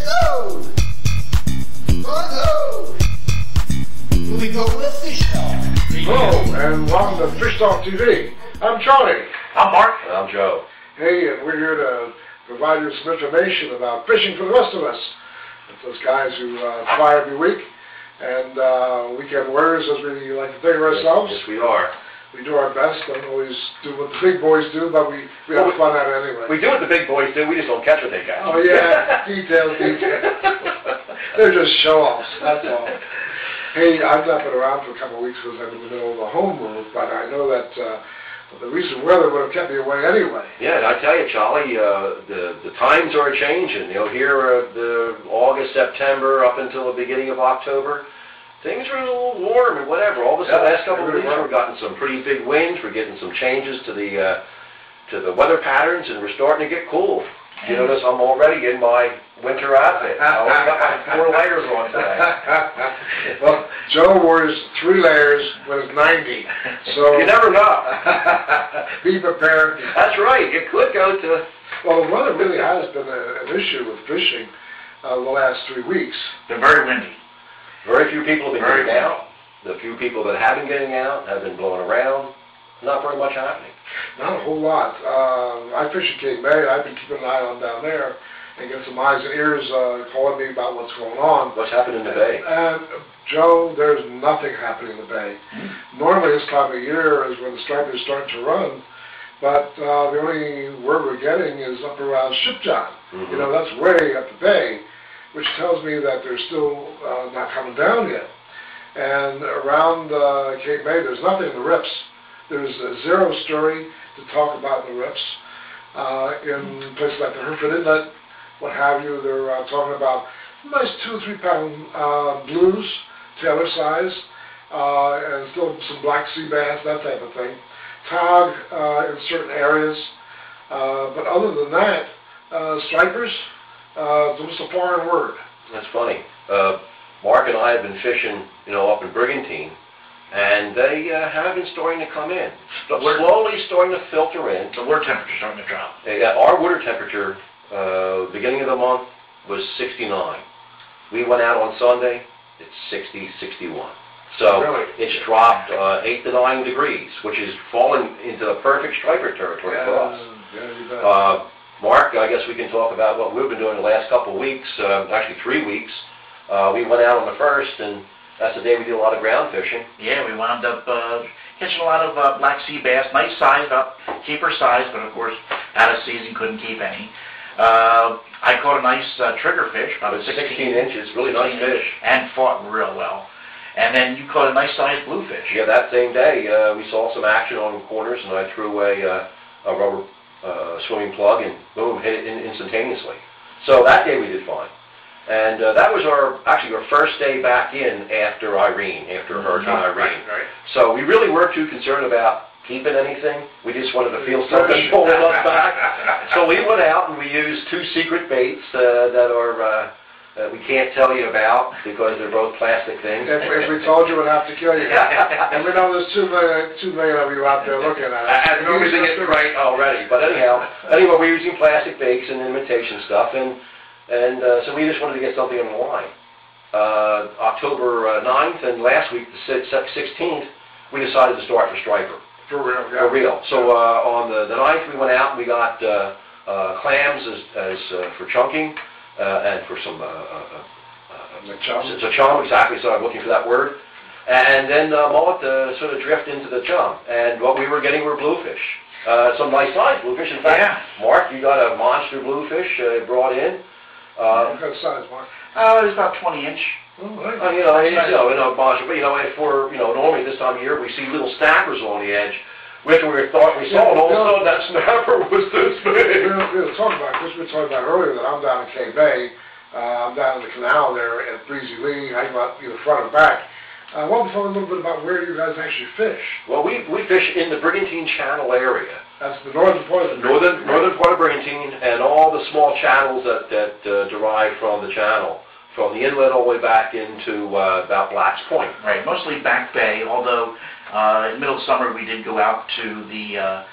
episode! Oh no! We go with Fish Talk. Hello, and welcome to FishTalkTV. I'm Charlie. I'm Mark. And I'm Joe. Hey, and we're here to provide you some information about fishing for the rest of us. It's those guys who fly every week, and weekend warriors, as we like to think of ourselves. Yes, we are. We do our best. Don't always do what the big boys do, but we have fun at it anyway. We do what the big boys do. We just don't catch what they catch. Oh yeah, details. They're just show-offs. That's all. Hey, I've not been around for a couple of weeks because I'm in the middle of a home move, but I know that the recent weather would have kept me away anyway. Yeah, and I tell you, Charlie, the times are changing. You know, here the August, September, up until the beginning of October, things are a little warm and whatever. All of a sudden, the last couple of weeks, we've gotten some pretty big winds. We're getting some changes to the weather patterns, and we're starting to get cool. You notice I'm already in my winter outfit. I only got my 4 layers on today. Well, Joe wears 3 layers when it's 90, so you never know. Be prepared. That's right. It could go to. Well, the weather really has been an issue with fishing the last 3 weeks. They're very windy. Very few people have been getting out. The few people that have been getting out have been blowing around. Not very much happening. Not a whole lot. I fish at Cape May. I've been keeping an eye on down there and get some eyes and ears calling me about what's going on. What's happening in the bay? And Joe, there's nothing happening in the bay. Normally this time of year is when the stripers start to run, but the only word we're getting is up around Shipjohn. You know, that's way up the bay, which tells me that they're still not coming down yet. And around Cape May, there's nothing in the rips. There's zero story to talk about in the rips. In places like the Hereford Inlet, what have you, they're talking about nice 2 or 3 pound blues, tailor size, and still some black sea bass, that type of thing. Tog in certain areas. But other than that, stripers, just a foreign word. That's funny. Mark and I have been fishing, up in Brigantine, and they have been starting to come in. But we're slowly starting to filter in. The water temperature's starting to drop. Our water temperature, beginning of the month, was 69. We went out on Sunday, it's 60, 61. So really? It's dropped 8 to 9 degrees, which is falling into the perfect striper territory for us. Yeah, you bet. Mark, I guess we can talk about what we've been doing the last couple of weeks, actually 3 weeks. We went out on the 1st, and that's the day we did a lot of ground fishing. Yeah, we wound up catching a lot of black sea bass, nice size, about keeper size, but of course out of season couldn't keep any. I caught a nice triggerfish, about 16 inches, really nice fish. And fought real well. And then you caught a nice sized bluefish. Yeah, that same day we saw some action on corners, and I threw a rubber swimming plug, and boom, hit it instantaneously. So that day we did fine. And that was actually our first day back in after Irene, after Hurricane Irene. Right. So we really weren't too concerned about keeping anything. We just wanted to feel something pulling us back. So we went out and we used 2 secret baits that are we can't tell you about because they're both plastic things. If we told you, we'd have to kill you. And we know there's 2 million of you out there looking at it. And nobody's getting it right already. But anyway, we're using plastic baits and imitation stuff, and so we just wanted to get something on the line. October 9th and last week, the 16th, we decided to start for striper. For real, yeah. For real. So on the 9th, we went out and we got clams as for chunking and for some chum, exactly. So I'm looking for that word. And then mullet sort of drift into the chum. And what we were getting were bluefish. Some nice size bluefish. In fact, Mark, you got a monster bluefish brought in. What kind of size, Mark? It was about 20 inch. Oh, nice. Normally this time of year we see little snappers on the edge, which we thought we saw, and all of a sudden that snapper was this big. We were talking about earlier that I'm down in Cape Bay. I'm down in the canal there at Breezy Lee. I go out either front or back. Why don't we talk a little bit about where you guys actually fish? Well, we fish in the Brigantine Channel area. That's the northern part of the northern part of Brigantine, and all the small channels that derive from the channel, from the inlet all the way back into about Black's Point. Right, mostly Back Bay, although in the middle of summer we did go out to the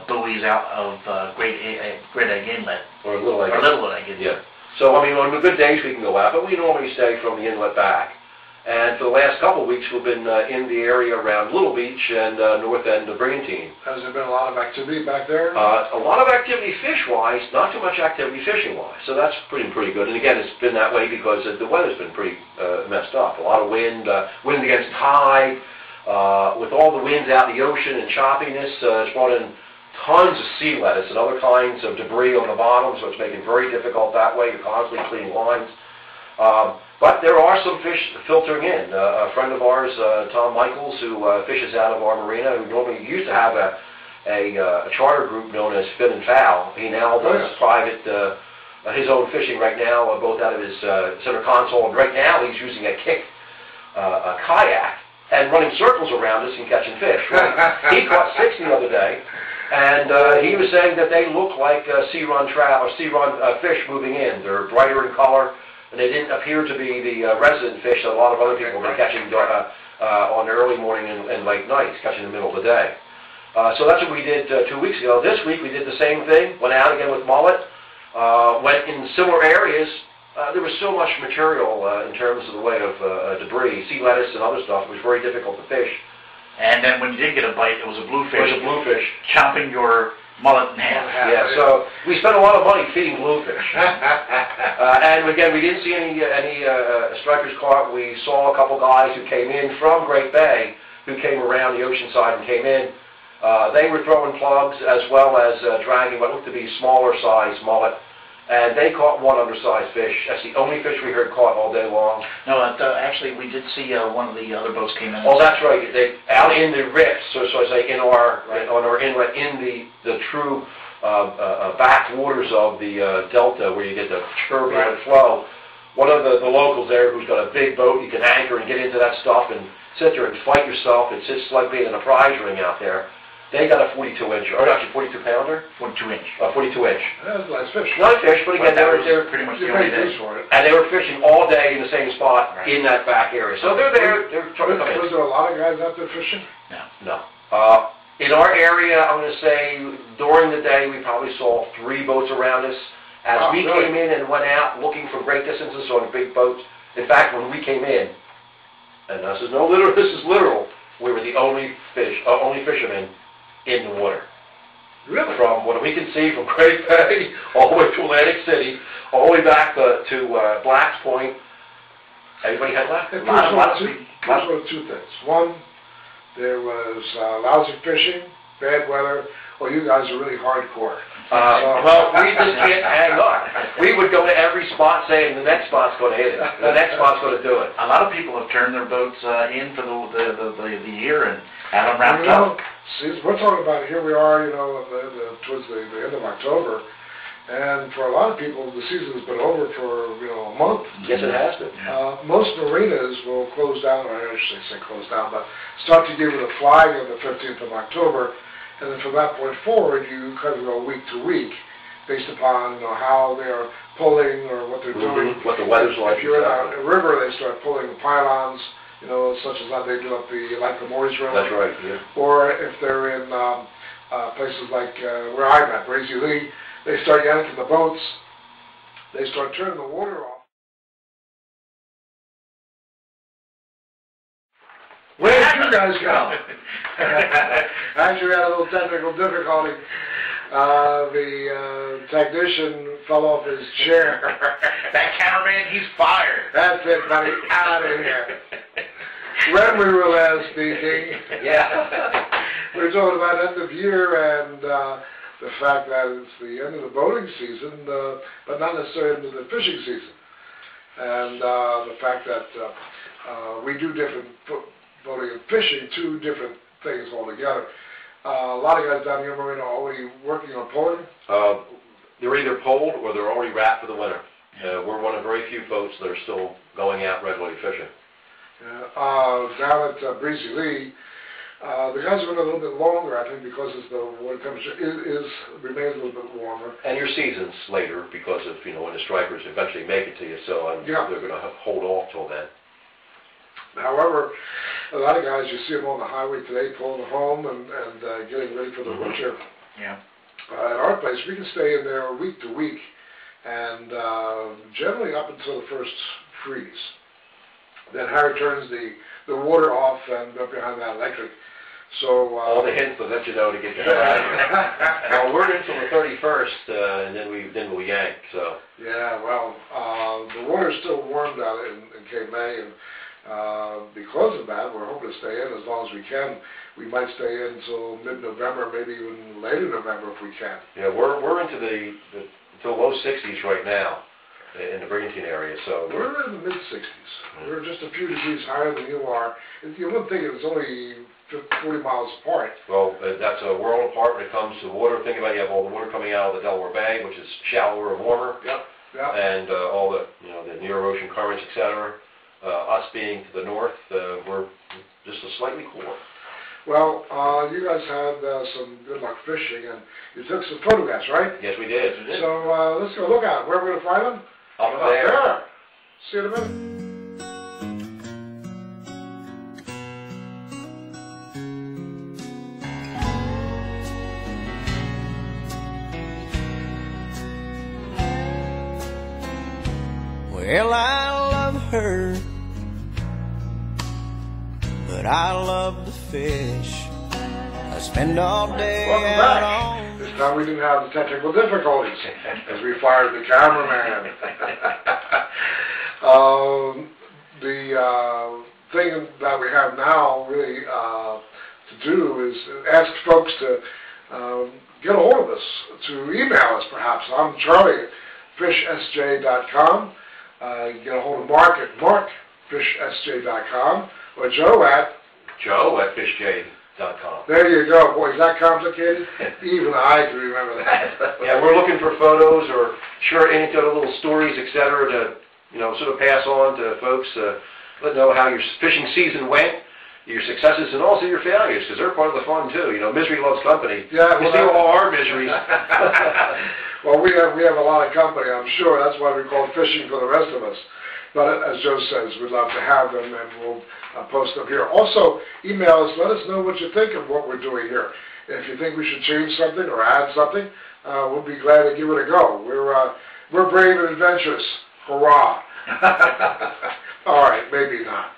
buoys out of Great Egg Inlet. Or Little Egg. Or Little Egg Inlet. Yeah. So, I mean, on the good days we can go out, but we normally stay from the inlet back. And for the last couple of weeks, we've been in the area around Little Beach and north end of Brigantine. Has there been a lot of activity back there? A lot of activity fish-wise, not too much activity fishing-wise. So that's pretty good. And again, it's been that way because the weather's been pretty messed up. A lot of wind, wind against tide. With all the winds out in the ocean and choppiness, it's brought in tons of sea lettuce and other kinds of debris on the bottom, so it's making it very difficult that way. You're constantly cleaning lines. But there are some fish filtering in. A friend of ours, Tom Michaels, who fishes out of our marina, who normally used to have a charter group known as Fin and Fowl. He now does private, his own fishing right now, both out of his center console, and right now he's using a kayak and running circles around us and catching fish. He caught 6 the other day, and he was saying that they look like sea-run fish moving in. They're brighter in color, and they didn't appear to be the resident fish that a lot of other people were catching on early morning and late nights, catching in the middle of the day. So that's what we did 2 weeks ago. This week we did the same thing, went out again with mullet, went in similar areas. There was so much material in terms of the way of debris, sea lettuce and other stuff. It was very difficult to fish. And then when you did get a bite, it was a bluefish. It was a bluefish. Chopping your mullet in half. Yeah, so we spent a lot of money feeding bluefish. And again, we didn't see any stripers caught. We saw a couple guys who came in from Great Bay, who came around the ocean side and came in. They were throwing plugs as well as dragging what looked to be smaller size mullet. And they caught one undersized fish. That's the only fish we heard caught all day long. No, actually, we did see one of the other boats came in. Oh, that's right. They out in the rips, so I say, on our inlet, in the true backwaters of the delta, where you get the turbulent flow. One of the locals there, who's got a big boat, you can anchor and get into that stuff and sit there and fight yourself. It's just like being in a prize ring out there. They got a 42-inch, or actually 42-pounder? 42-inch. 42-inch. That's nice fish. Nice fish, but again, they were pretty much the only fish for it. and they were fishing all day in the same spot in that back area. So they're there. They're trying to come in. Was there a lot of guys out there fishing? No. In our area, I'm going to say during the day we probably saw 3 boats around us. As we came in and went out looking for great distances on big boats. In fact, when we came in, and this is literal, we were the only fishermen in the water. Really? From what we can see from Great Bay all the way to Atlantic City, all the way back to Black's Point. Everybody had left. There were 2 things. One, there was lousy fishing, bad weather, or you guys are really hardcore. Well, we just can't hang on. We would go to every spot saying the next spot's going to hit it. The next spot's going to do it. A lot of people have turned their boats in for the year and have them wrapped up. We're talking about, here we are, towards the end of October, and for a lot of people, the season's been over for, a month. Yes, it has been. Most marinas will close down, or I shouldn't say close down, but start to give it a flag on the 15th of October, and then from that point forward, you kind of go week to week, based upon how they're pulling or what they're doing. What the weather's like. If you're in a river, they start pulling the pylons, such as that they do up the Morris Road. That's right, yeah. Or if they're in places like where I'm at, Brazy Lee, they start yanking the boats, they start turning the water off. Where did you guys go? Actually, we had a little technical difficulty. The technician fell off his chair. That cameraman, he's fired. That's it, buddy. Out of here. When we were last speaking, we were talking about end of year and the fact that it's the end of the boating season, but not necessarily end of the fishing season. And the fact that we do different boating and fishing, 2 different things altogether. A lot of guys down here in Marina are already working on pulling. They're either pulled or they're already wrapped for the winter. We're one of very few boats that are still going out regularly fishing. Down at Breezy Lee, the guys have been a little bit longer, I think, because the water temperature remains a little bit warmer. And your season's later because of, when the stripers eventually make it to you, so they're going to hold off till then. However, a lot of guys, you see them on the highway today pulling home and getting ready for the winter. Yeah. At our place, we can stay in there week to week and generally up until the first freeze. Then Harry turns the water off and up behind that electric. So all the hints will let you know to get your head out of here. Well, we're in until the 31st, and then we'll yank. So yeah, well, the water's still warm down in Cape May, and because of that, we're hoping to stay in as long as we can. We might stay in until mid-November, maybe even later November if we can. Yeah, we're into the low 60s right now in the Brigantine area. So we're in the mid-60s. We're just a few degrees higher than you are. You wouldn't think it was only 40 miles apart. Well, that's a world apart when it comes to water. Think about it, you have all the water coming out of the Delaware Bay, which is shallower and warmer. Yep. Yep. And all the the near ocean currents, etc. Us being to the north, we're just a slightly cooler. Well, you guys had some good luck fishing, and you took some photographs, right? Yes, we did. So let's go look at them. Where are we going to find them? Up there. See you in a minute. Well, I love her, but I love to fish. I spend all day Welcome out back. on... This time we didn't have the technical difficulties as we fired the cameraman. The thing that we have now really to do is ask folks to get a hold of us, to email us perhaps. I'm Charlie at fishsj.com. You can get a hold of Mark at markfishsj.com or Joe at joe@fishj.com. There you go. Boy, is that complicated? Even I can remember that. Yeah, we're looking for photos or short anecdotal little stories, etc., to sort of pass on to folks, let them know how your fishing season went, your successes, and also your failures, because they're part of the fun too. Misery loves company. Yeah, you see all our miseries. Well, we have a lot of company, I'm sure. That's why we call it fishing for the rest of us. But as Joe says, we'd love to have them, and we'll post them here. Also, email us. Let us know what you think of what we're doing here. If you think we should change something or add something, we'll be glad to give it a go. We're brave and adventurous. Hurrah! All right, maybe not.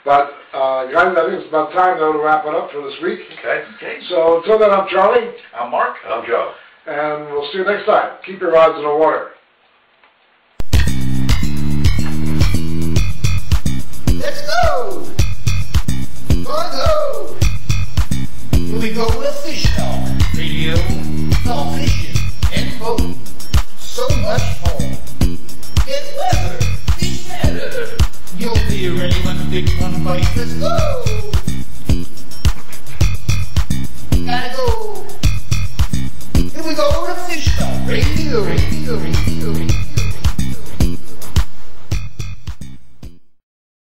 But guys, I think it's about time though to wrap it up for this week. Okay. So until then, I'm Charlie. I'm Mark. I'm Joe. And we'll see you next time. Keep your rods in the water. Let's go! Go! Here we go with Fish Talk Radio. Talk fishing, info, so much more. Get weather, fish matter. You'll be ready when the big one bites. Let's go! Gotta go. Here we go with Fish Talk Radio.